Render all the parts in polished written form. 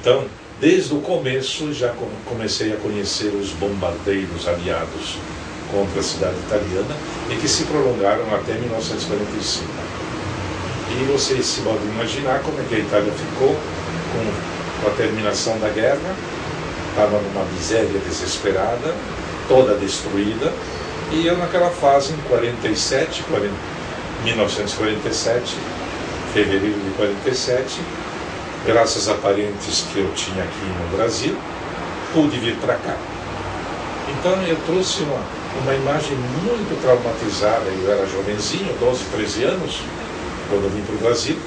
Então, desde o começo, já comecei a conhecer os bombardeiros aliados contra a cidade italiana e que se prolongaram até 1945. E vocês se podem imaginar como é que a Itália ficou com a terminação da guerra. Estava numa miséria desesperada, toda destruída, e eu naquela fase, em 1947, fevereiro de 47, graças a parentes que eu tinha aqui no Brasil, pude vir para cá. Então eu trouxe uma imagem muito traumatizada. Eu era jovenzinho, 12, 13 anos, quando eu vim para o Brasil.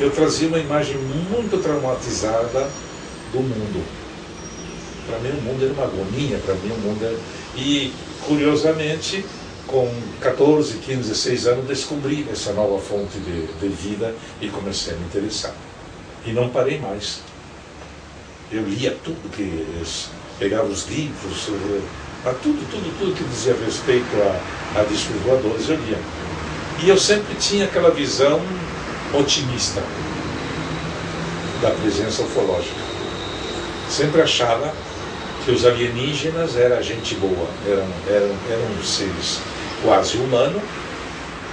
Eu trazia uma imagem muito traumatizada do mundo. Para mim o mundo era uma agonia, para mim o mundo era... E, curiosamente, com 14, 15, 16 anos, descobri essa nova fonte de vida e comecei a me interessar. E não parei mais. Eu lia tudo, pegava os livros, tudo que dizia respeito a discos voadores, eu lia. E eu sempre tinha aquela visão otimista da presença ufológica. Sempre achava que os alienígenas eram gente boa, eram seres quase humanos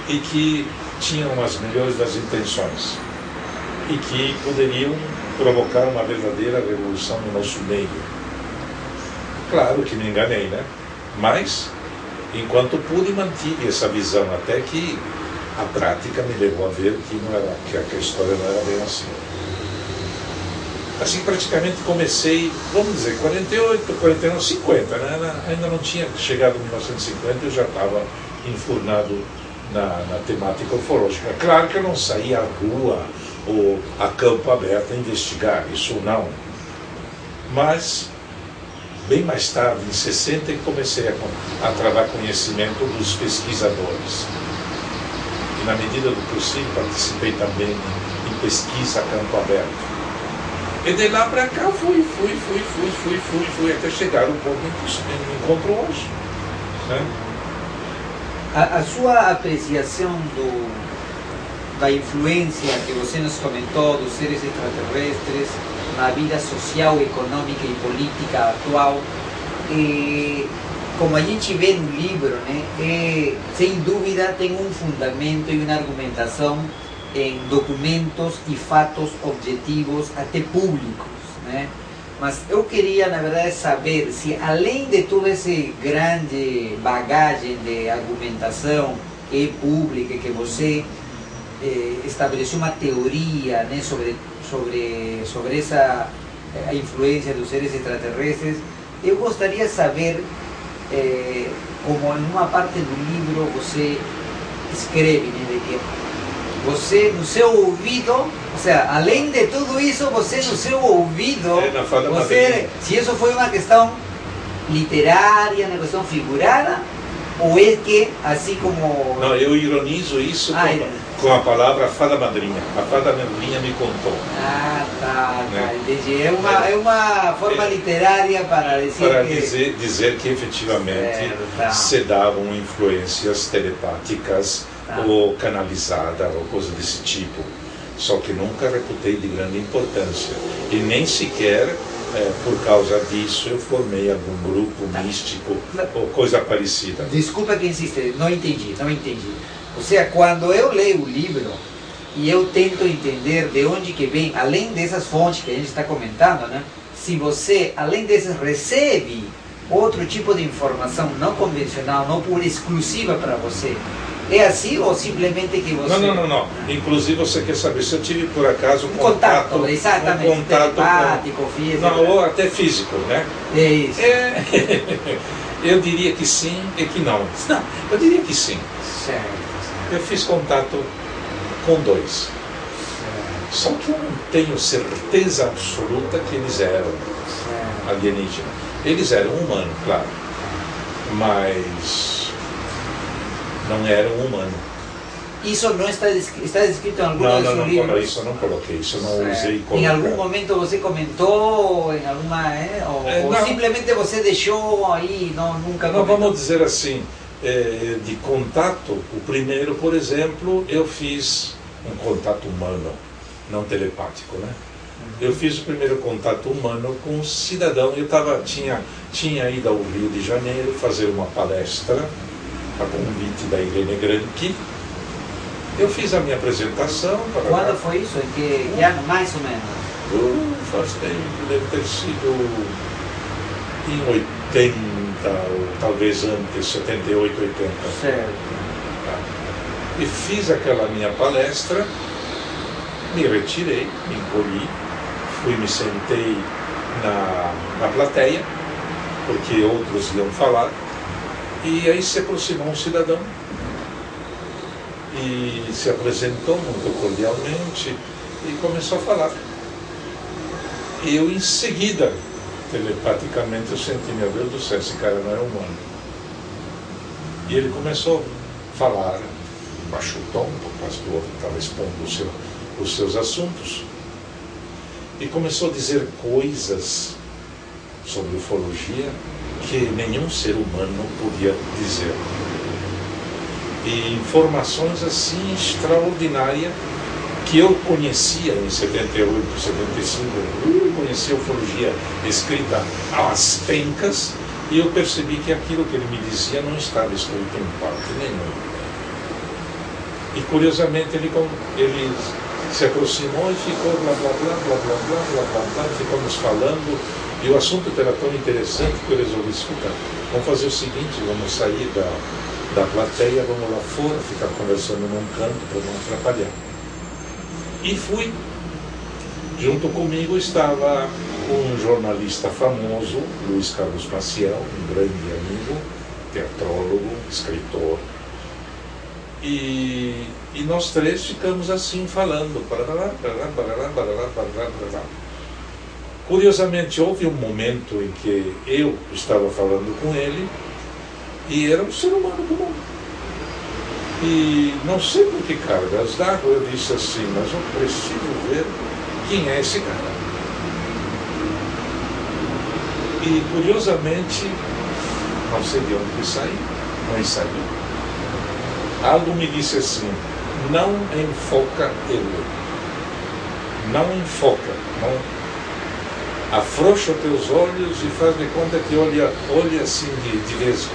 e que tinham as melhores das intenções e que poderiam provocar uma verdadeira revolução no nosso meio. Claro que me enganei, né? Mas, enquanto pude, mantive essa visão, até que a prática me levou a ver que a história não era bem assim. Assim, praticamente comecei, vamos dizer, 48, 49, 50, né? Ainda não tinha chegado em 1950, eu já estava enfurnado na temática ufológica. Claro que eu não saía à rua ou a campo aberto a investigar, isso não. Mas, bem mais tarde, em 60, eu comecei a travar conhecimento dos pesquisadores. E, na medida do possível, participei também em pesquisa a campo aberto. E de lá para cá fui, até chegar no ponto em que me encontro hoje. Né? A sua apreciação da influência que você nos comentou dos seres extraterrestres na vida social, econômica e política atual, como a gente vê no livro, né, sem dúvida tem um fundamento e uma argumentação em documentos e fatos objetivos, até públicos, né? Mas eu queria, na verdade, saber se, além de toda essa grande bagagem de argumentação que é pública, que você estabeleceu uma teoria, né, sobre essa a influência dos seres extraterrestres, eu gostaria de saber, como em uma parte do livro você escreve, né, de que você, no seu ouvido, ou seja, além de tudo isso, você no seu ouvido, se isso foi uma questão literária, uma questão figurada, ou é que, assim como... Não, eu ironizo isso com a palavra fada madrinha. A fada madrinha me contou. Tá, entendi. É uma forma literária para dizer para que... dizer que efetivamente se davam influências telepáticas ou canalizada, ou coisa desse tipo. Só que nunca reputei de grande importância. E nem sequer, por causa disso, eu formei algum grupo místico ou coisa parecida. Desculpa que insiste, não entendi. Ou seja, quando eu leio o livro e eu tento entender de onde que vem, além dessas fontes que a gente está comentando, né? Se você, além dessas, recebe outro tipo de informação não convencional, não por exclusiva para você, é assim ou simplesmente que você... Não. Inclusive você quer saber se eu tive por acaso um contato exatamente, um contato telepático, físico. Não, ou até físico, né? É isso. Eu diria que sim e que não. Não, eu diria que sim. Certo. Eu fiz contato com 2. Só que eu não tenho certeza absoluta que eles eram alienígenas. Eles eram humanos, claro, mas não eram humanos. Isso não está descrito em algum dos seus livros? Não, isso eu não coloquei, isso eu não usei como... Em algum momento você comentou, em alguma, ou simplesmente você deixou aí, nunca comentou? Não, vamos dizer assim, de contato, o primeiro, por exemplo, eu fiz um contato humano, não telepático, né? eu fiz o primeiro contato humano com um cidadão. Eu tinha ido ao Rio de Janeiro fazer uma palestra a convite da Irene Granchi. Eu fiz a minha apresentação. Quando foi isso? Em que ano, mais ou menos? Faz tempo, deve ter sido em 80, ou talvez antes, 78, 80. Certo. E fiz aquela minha palestra, me retirei, me encolhi, me sentei na plateia, porque outros iam falar, e aí se aproximou um cidadão e se apresentou muito cordialmente e começou a falar. E eu em seguida, telepaticamente, eu senti, meu Deus do céu, esse cara não é humano. E ele começou a falar, baixou o tom, por causa que o outro estava expondo os seus assuntos, e começou a dizer coisas sobre ufologia que nenhum ser humano podia dizer. E informações assim extraordinárias que eu conhecia em 78, 75, eu conhecia a ufologia escrita às pencas, e eu percebi que aquilo que ele me dizia não estava escrito em parte nenhuma. E curiosamente ele se aproximou e ficou blá blá blá blá blá blá blá blá blá, ficamos falando, e o assunto era tão interessante que eu resolvi escutar. Vamos fazer o seguinte, vamos sair da plateia, vamos lá fora, ficar conversando num canto para não atrapalhar. E fui. Junto comigo estava um jornalista famoso, Luiz Carlos Maciel, um grande amigo, teatrólogo, escritor. E nós três ficamos assim falando. Curiosamente, houve um momento em que eu estava falando com ele e era um ser humano comum. E não sei por que cargas d'água eu disse assim, mas eu preciso ver quem é esse cara. E curiosamente, não sei de onde ele saiu, mas saiu. Algo me disse assim, não enfoca ele. Não enfoca. Não. Afrouxa os teus olhos e faz de conta que olha assim de vesgo.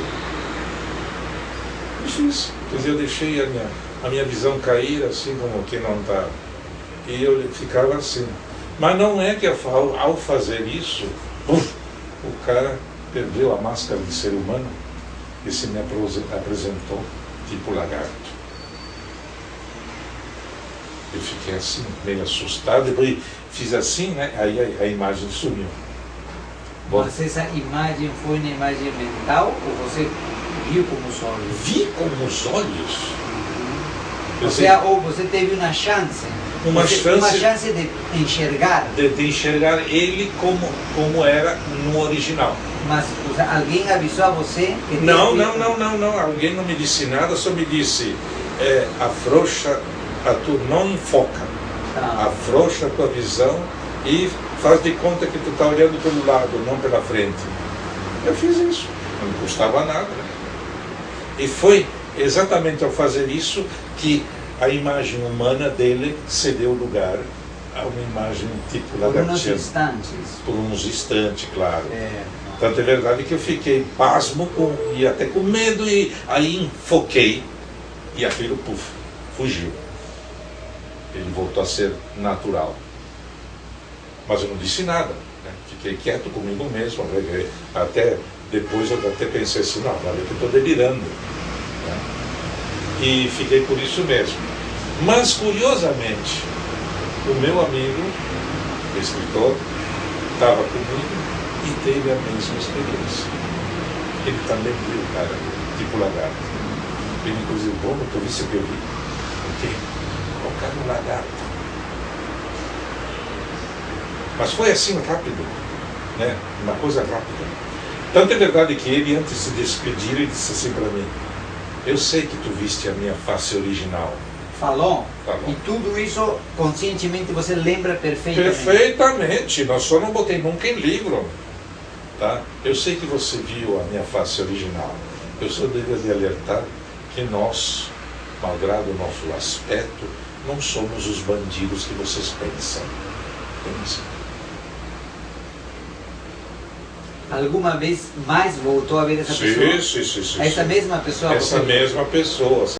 Isso, isso. Pois eu deixei a minha visão cair assim como que não está. E eu ficava assim. Mas não é que ao fazer isso, o cara perdeu a máscara de ser humano e se me apresentou tipo lagarto. Eu fiquei assim, meio assustado, depois fiz assim, né? Aí a imagem sumiu. Bom, mas essa imagem foi uma imagem mental ou você viu com os olhos? Vi com os olhos. Ou seja, ou você teve uma chance. Uma chance de enxergar. De enxergar ele como era no original. Mas alguém avisou a você? Que não. Alguém não me disse nada, só me disse, afrouxa não enfoca. Afrouxa a tua visão e faz de conta que tu está olhando pelo lado, não pela frente. Eu fiz isso, não me custava nada. E foi exatamente ao fazer isso que a imagem humana dele cedeu lugar a uma imagem tipo lagartiana. Por uns instantes, claro. Tanto é verdade que eu fiquei pasmo e até com medo, e aí enfoquei e aquilo fugiu. Ele voltou a ser natural. Mas eu não disse nada, né? Fiquei quieto comigo mesmo. Até depois eu até pensei assim, não, agora eu estou delirando. Né? E fiquei por isso mesmo. Mas curiosamente, o meu amigo, escritor, estava comigo e teve a mesma experiência. Ele também viu o cara, tipo lagarto. Ele inclusive, bom, tu viste o que eu vi? O quê? Colocaram um lagarto. Mas foi assim rápido, né? Uma coisa rápida. Tanto é verdade que ele, antes de se despedir, ele disse assim para mim, eu sei que tu viste a minha face original. Falou? E tudo isso, conscientemente, você lembra perfeitamente? Perfeitamente, mas só não botei nunca em livro. Tá? Eu sei que você viu a minha face original. Eu só deveria de alertar que nós, malgrado o nosso aspecto, não somos os bandidos que vocês pensam. Pensa. Alguma vez mais voltou a ver essa pessoa? Sim. Essa mesma pessoa? Essa mesma pessoa.